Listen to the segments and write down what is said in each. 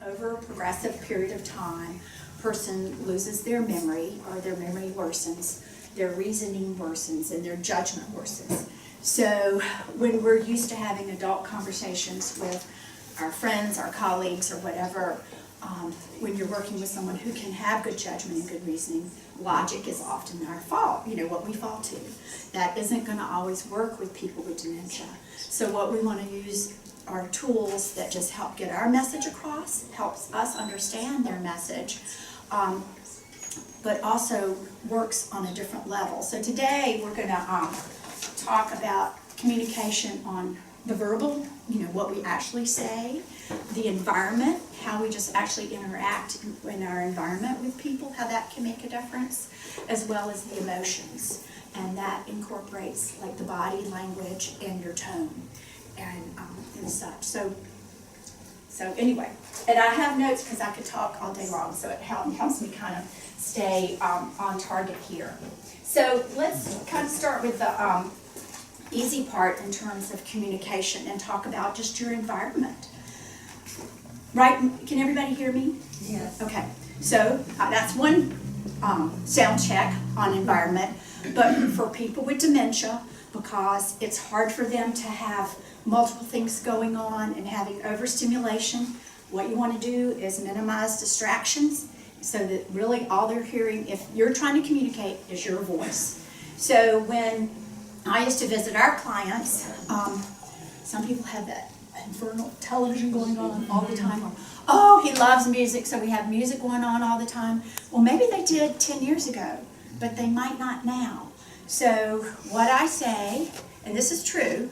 Over a progressive period of time, person loses their memory, or their memory worsens, their reasoning worsens, and their judgment worsens. So when we're used to having adult conversations with our friends, our colleagues, or whatever, when you're working with someone who can have good judgment and good reasoning, logic is often our fault, what we fall to. That isn't going to always work with people with dementia. So what we want to use are tools that just help get our message across, helps us understand their message, but also works on a different level. So today we're going to talk about communication on the verbal, what we actually say, the environment, how we just actually interact in our environment with people, how that can make a difference, as well as the emotions. And that incorporates like the body language and your tone and such. So anyway, and I have notes because I could talk all day long, so it helps me kind of stay on target here. So let's kind of start with the easy part in terms of communication and talk about just your environment. Right? Can everybody hear me? Yes. Okay. So that's one sound check on environment. But for people with dementia, because it's hard for them to have multiple things going on and having overstimulation, what you want to do is minimize distractions so that really all they're hearing, if you're trying to communicate, is your voice. So when I used to visit our clients, some people have that infernal television going on all the time. Or, oh, he loves music, so we have music going on all the time. Well, maybe they did 10 years ago, but they might not now. So what I say, and this is true,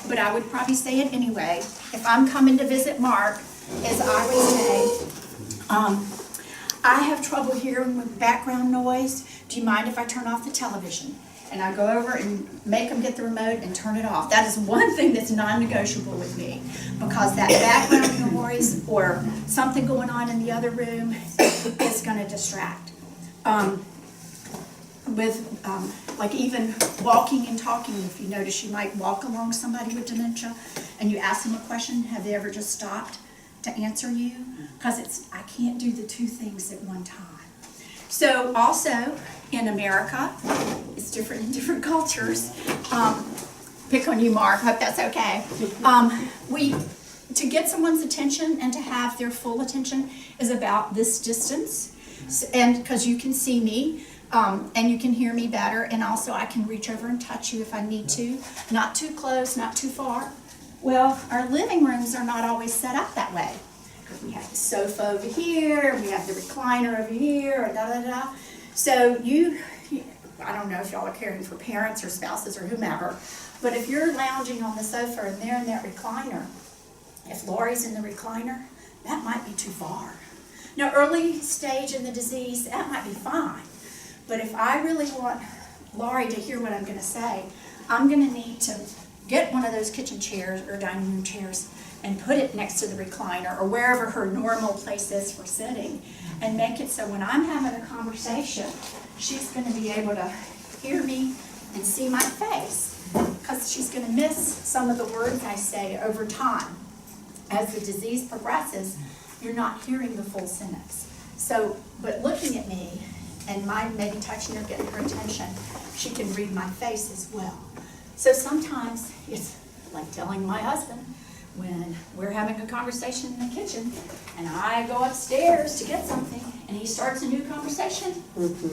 but I would probably say it anyway, if I'm coming to visit Mark, is I would say, I have trouble hearing with background noise. Do you mind if I turn off the television? And I go over and make them get the remote and turn it off. That is one thing that's non-negotiable with me, because that background noise or something going on in the other room is going to distract. Like even walking and talking, if you notice, you might walk along somebody with dementia and you ask them a question, have they ever just stopped to answer you? Because I can't do the two things at one time. So also in America, it's different in different cultures. Pick on you, Mark, hope that's okay. To get someone's attention and to have their full attention is about this distance, and because you can see me, and you can hear me better, and also I can reach over and touch you if I need to. Not too close, not too far. Well, our living rooms are not always set up that way. Because we have the sofa over here, we have the recliner over here, or da-da-da. So I don't know if y'all are caring for parents or spouses or whomever, but if you're lounging on the sofa and they're in that recliner, if Lori's in the recliner, that might be too far. Now, early stage in the disease, that might be fine. But if I really want Laurie to hear what I'm going to say, I'm going to need to get one of those kitchen chairs or dining room chairs and put it next to the recliner or wherever her normal place is for sitting, and make it so when I'm having a conversation, she's going to be able to hear me and see my face, because she's going to miss some of the words I say over time. As the disease progresses, you're not hearing the full sentence. So, but looking at me and maybe touching her, getting her attention, she can read my face as well. So sometimes it's like telling my husband when we're having a conversation in the kitchen and I go upstairs to get something and he starts a new conversation,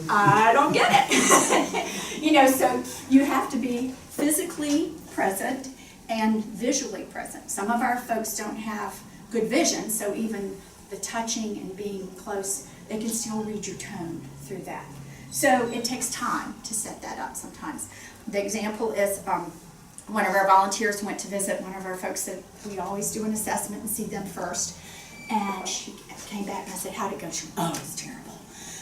I don't get it. So you have to be physically present and visually present. Some of our folks don't have good vision, so even the touching and being close, they can still read your tone through that. So it takes time to set that up sometimes. The example is one of our volunteers went to visit one of our folks that we always do an assessment and see them first. And she came back and I said, how'd it go? She went, oh, it was terrible.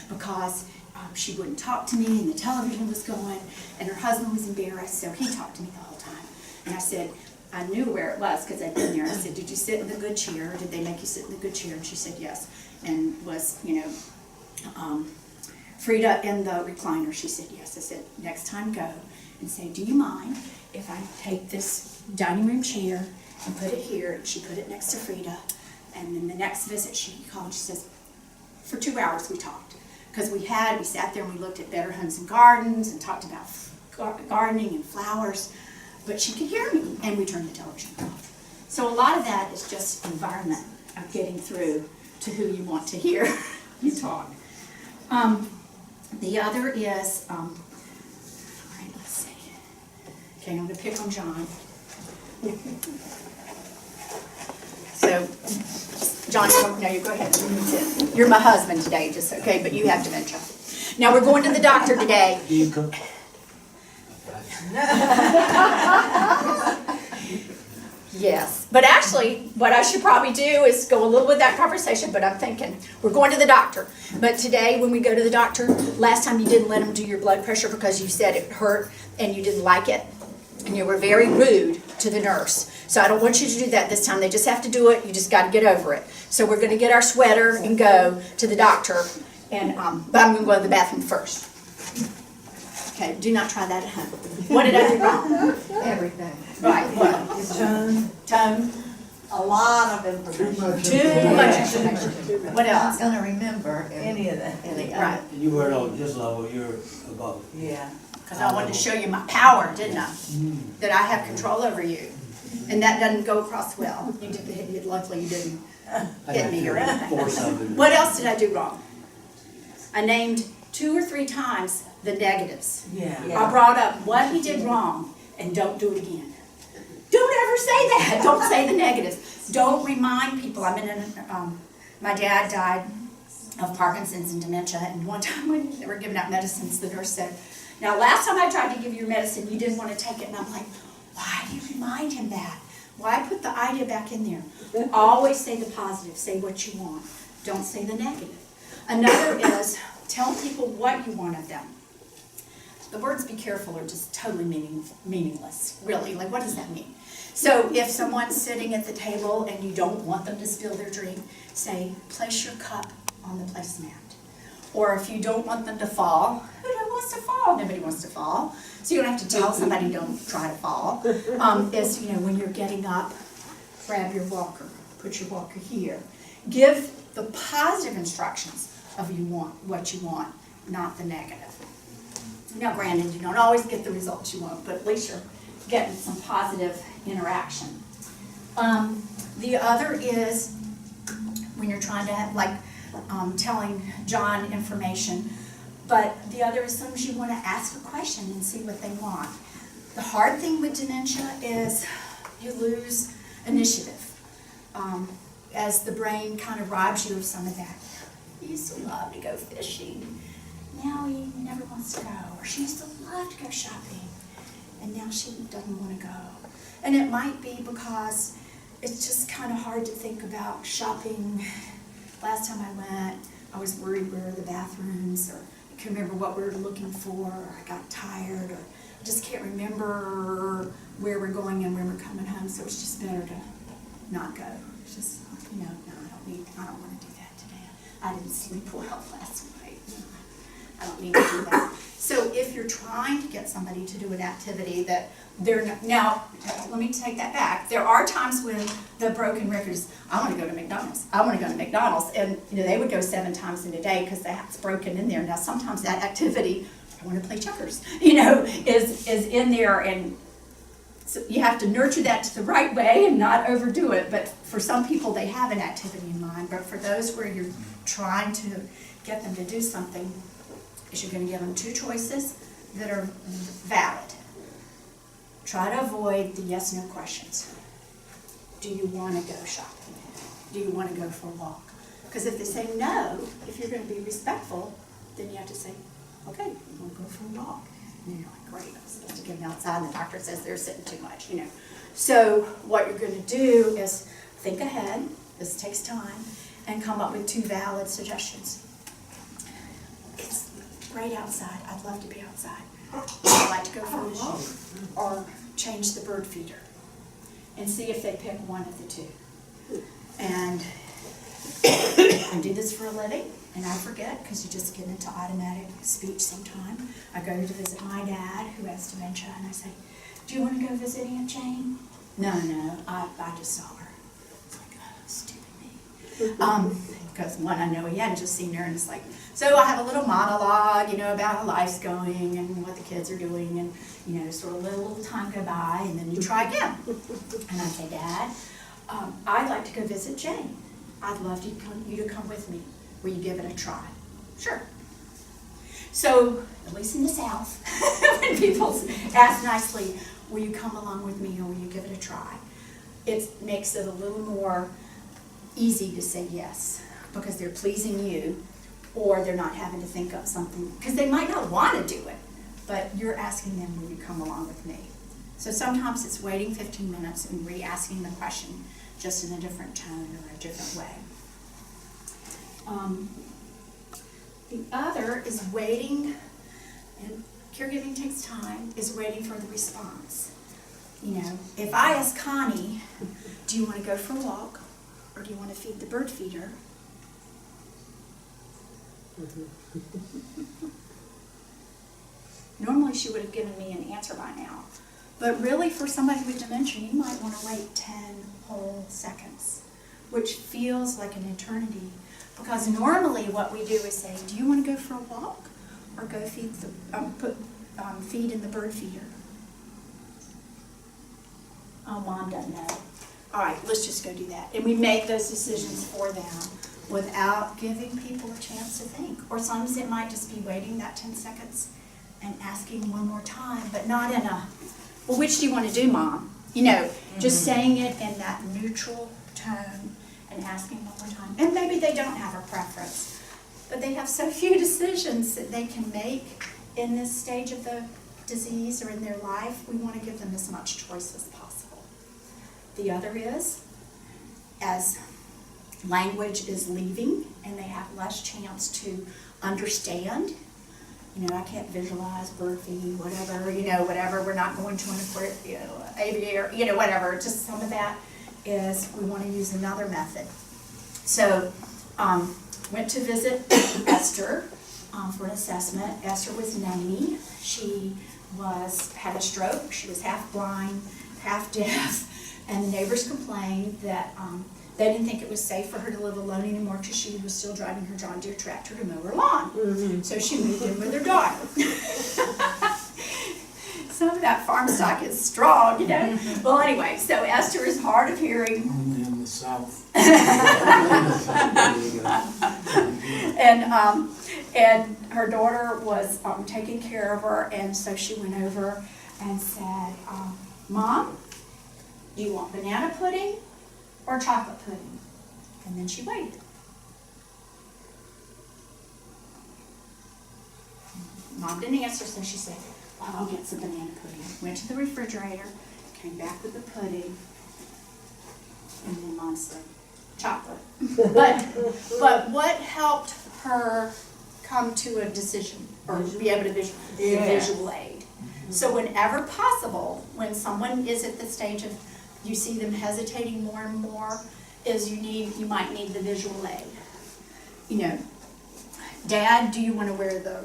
Because she wouldn't talk to me and the television was going and her husband was embarrassed, so he talked to me the whole time. And I said, I knew where it was because I'd been there. I said, did you sit in the good chair? Did they make you sit in the good chair? And she said yes. And was, Frida in the recliner? She said yes. I said, next time go and say, do you mind if I take this dining room chair and put it here? She put it next to Frida. And then the next visit she called, she says, for 2 hours we talked. Because we sat there and we looked at Better Homes and Gardens and talked about gardening and flowers. But she could hear me, and we turned the television off. So a lot of that is just environment of getting through to who you want to hear you talk. The other is, all right, let's see. Okay, I'm going to pick on John. So, John, no, you go ahead. You're my husband today, just okay, but you have dementia. Now we're going to the doctor today. Do you cook? Yes, but actually, what I should probably do is go a little with that conversation, but I'm thinking, we're going to the doctor. But today, when we go to the doctor, last time you didn't let him do your blood pressure because you said it hurt and you didn't like it, and you were very rude to the nurse. So I don't want you to do that this time. They just have to do it. You just got to get over it. So we're going to get our sweater and go to the doctor, and but I'm going to go to the bathroom first. Okay, do not try that at home. What did I do wrong? Everything. Right, what? Tone. A lot of information. Too much information. What I'm else? not gonna remember Any of that. Right, And you weren't on this level, you're above. Yeah. because I wanted to show you my power, didn't I? That I have control over you. And that doesn't go across well. You did, luckily you didn't hit me or anything. Force of it. What else did I do wrong? I named 2 or 3 times the negatives. Yeah. I brought up what he did wrong, and don't do it again. Don't ever say that. Don't say the negatives. Don't remind people. My dad died of Parkinson's and dementia, and one time when they were giving out medicines, the nurse said, now last time I tried to give you your medicine, you didn't want to take it, and I'm like, why do you remind him that? Why put the idea back in there? Always say the positive. Say what you want. Don't say the negative. Another is tell people what you want of them. The words be careful are just totally meaningless, really. Like, what does that mean? So if someone's sitting at the table and you don't want them to spill their drink, say, place your cup on the placemat. Or if you don't want them to fall, who wants to fall? Nobody wants to fall. So you don't have to tell somebody don't try to fall. Is, when you're getting up, grab your walker, put your walker here. Give the positive instructions of what you want, not the negative. Now granted, you don't always get the results you want, but at least you're getting some positive interaction. The other is when you're trying to have, telling John information, but the other is sometimes you want to ask a question and see what they want. The hard thing with dementia is you lose initiative as the brain kind of robs you of some of that. He used to love to go fishing. Now he never wants to go. Or she used to love to go shopping, and now she doesn't want to go. And it might be because it's just kind of hard to think about shopping. Last time I went, I was worried where are the bathrooms, or I can't remember what we were looking for, or I got tired, or I just can't remember where we're going and when we're coming home, so it's just better to not go. It's just, no, I don't want to do that today. I didn't sleep well last night. I don't need to do that. So if you're trying to get somebody to do an activity that they're not, now, let me take that back. There are times when the broken record is, I want to go to McDonald's. I want to go to McDonald's. And, they would go 7 times in a day because that's broken in there. Now, sometimes that activity, I want to play checkers, is in there. And so you have to nurture that to the right way and not overdo it. But for some people, they have an activity in mind. But for those where you're trying to get them to do something, is you're going to give them 2 choices that are valid. Try to avoid the yes/no questions. Do you want to go shopping? Do you want to go for a walk? Because if they say no, if you're going to be respectful, then you have to say, okay, we'll go for a walk. And you're like, great, I'm supposed to get them outside, and the doctor says they're sitting too much, So what you're going to do is think ahead, this takes time, and come up with 2 valid suggestions. It's great outside. I'd love to be outside. I'd like to go for a walk or change the bird feeder and see if they pick one of the 2. And I do this for a living, and I forget because you just get into automatic speech sometime. I go to visit my dad who has dementia, and I say, do you want to go visit Aunt Jane? No, I just saw her. It's like, oh, stupid me. Because one, I know he hadn't just seen her, and it's like, so I have a little monologue, about how life's going and what the kids are doing, and, sort of let a little time go by, and then you try again. And I say, Dad, I'd like to go visit Jane. I'd love you to come with me. Will you give it a try? Sure. So, at least in the South, when people ask nicely, will you come along with me or will you give it a try? It makes it a little more easy to say yes, because they're pleasing you, or they're not having to think up something, because they might not want to do it, but you're asking them, will you come along with me? So sometimes it's waiting 15 minutes and re-asking the question, just in a different tone or a different way. The other is waiting, and caregiving takes time, is waiting for the response. If I ask Connie, do you want to go for a walk, or do you want to feed the bird feeder? Normally she would have given me an answer by now. But really, for somebody with dementia, you might want to wait 10 whole seconds, which feels like an eternity. Because normally what we do is say, do you want to go for a walk, or go feed feed in the bird feeder? Oh, Mom doesn't know. All right, let's just go do that. And we make those decisions for them without giving people a chance to think. Or sometimes it might just be waiting that 10 seconds and asking one more time, but not in a, well, which do you want to do, Mom? Just saying it in that neutral tone and asking one more time. And maybe they don't have a preference, but they have so few decisions that they can make in this stage of the disease or in their life. We want to give them as much choice as possible. The other is, as language is leaving and they have less chance to understand, I can't visualize bird feed, whatever, whatever. We're not going to an aviary, whatever. Just some of that is, we want to use another method. So, went to visit Esther for an assessment. Esther was 90. She had a stroke. She was half blind, half deaf, and the neighbors complained that they didn't think it was safe for her to live alone anymore because she was still driving her John Deere tractor to mow her lawn. Mm-hmm. So she moved in with her daughter. Some of that farm stock is strong, Mm-hmm. Well, anyway, so Esther is hard of hearing. Only in the South. And her daughter was taking care of her, and so she went over and said, Mom, do you want banana pudding or chocolate pudding? And then she waited. Mom didn't answer, so she said, well, I'll get some banana pudding. Went to the refrigerator, came back with the pudding, and then Mom said, chocolate. But what helped her come to a decision, or be able to visual aid? So whenever possible, when someone is at the stage of, you see them hesitating more and more, is you might need the visual aid. Dad, do you want to wear the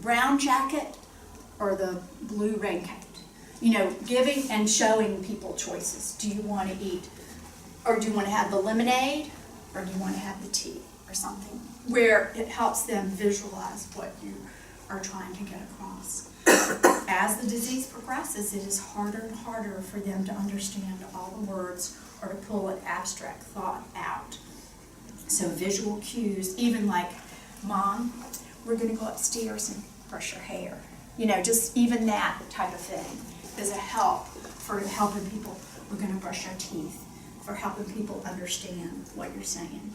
brown jacket or the blue raincoat? Giving and showing people choices. Do you want to eat, or do you want to have the lemonade, or do you want to have the tea or something, where it helps them visualize what you are trying to get across. As the disease progresses, it is harder and harder for them to understand all the words or to pull an abstract thought out. So visual cues, even like, Mom, we're going to go upstairs and brush your hair. Just even that type of thing is a help for helping people. We're going to brush our teeth, for helping people understand what you're saying.